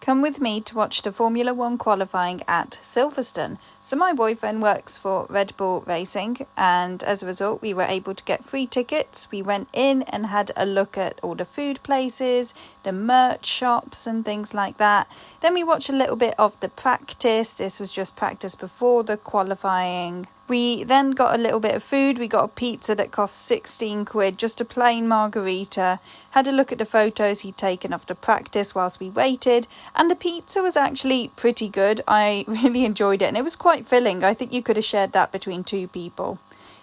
come with me to watch the Formula 1 qualifying at Silverstone. So my boyfriend works for Red Bull Racing, and as a result we were able to get free tickets. We went in and had a look at all the food places, the merch shops and things like that. Then we watched a little bit of the practice. This was just practice before the qualifying. We then got a little bit of food. We got a pizza that cost 16 quid, just a plain margarita. Had a look at the photos he'd taken of the practice whilst we waited, and the pizza was actually pretty good. I really enjoyed it, and it was quite filling. I think you could have shared that between two people.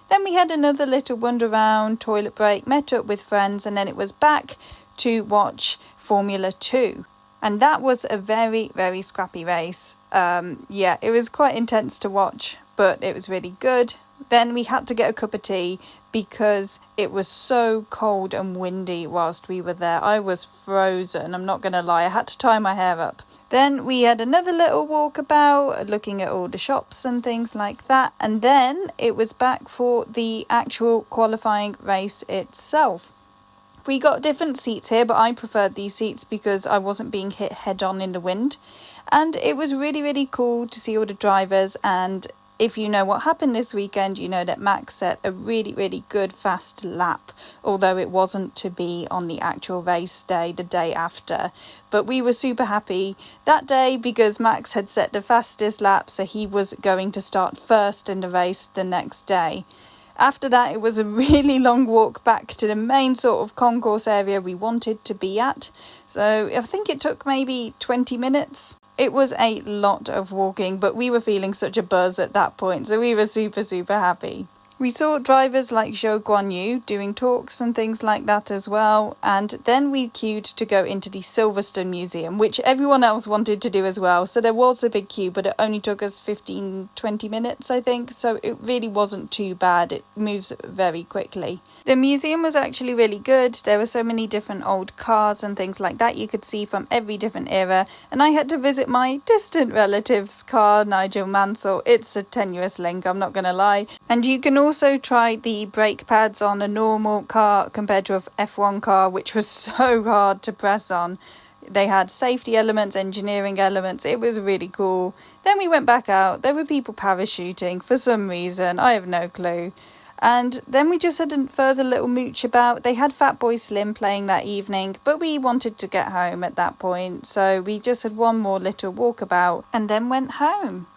Then we had another little wander around, toilet break, met up with friends, and then it was back to watch Formula 2. And that was a very, very scrappy race. It was quite intense to watch, but it was really good. Then we had to get a cup of tea because it was so cold and windy whilst we were there. I was frozen, I'm not going to lie. I had to tie my hair up. Then we had another little walk about, looking at all the shops and things like that. And then it was back for the actual qualifying race itself. We got different seats here, but I preferred these seats because I wasn't being hit head on in the wind. And it was really, really cool to see all the drivers. And if you know what happened this weekend, you know that Max set a really, really good fast lap, although it wasn't to be on the actual race day, the day after. But we were super happy that day because Max had set the fastest lap, so he was going to start first in the race the next day. After that, it was a really long walk back to the main sort of concourse area we wanted to be at. So I think it took maybe 20 minutes. It was a lot of walking, but we were feeling such a buzz at that point, so we were super, super happy. We saw drivers like Zhou Guanyu doing talks and things like that as well, and then we queued to go into the Silverstone Museum, which everyone else wanted to do as well. So there was a big queue, but it only took us 15-20 minutes, I think, so it really wasn't too bad. It moves very quickly. The museum was actually really good. There were so many different old cars and things like that you could see from every different era, and I had to visit my distant relative's car, Nigel Mansell. It's a tenuous link, I'm not going to lie. And you can also try the brake pads on a normal car compared to a F1 car, which was so hard to press on. They had safety elements, engineering elements. It was really cool. Then we went back out. There were people parachuting for some reason. I have no clue. And then we just had a further little mooch about. They had Fatboy Slim playing that evening, but we wanted to get home at that point. So we just had one more little walkabout and then went home.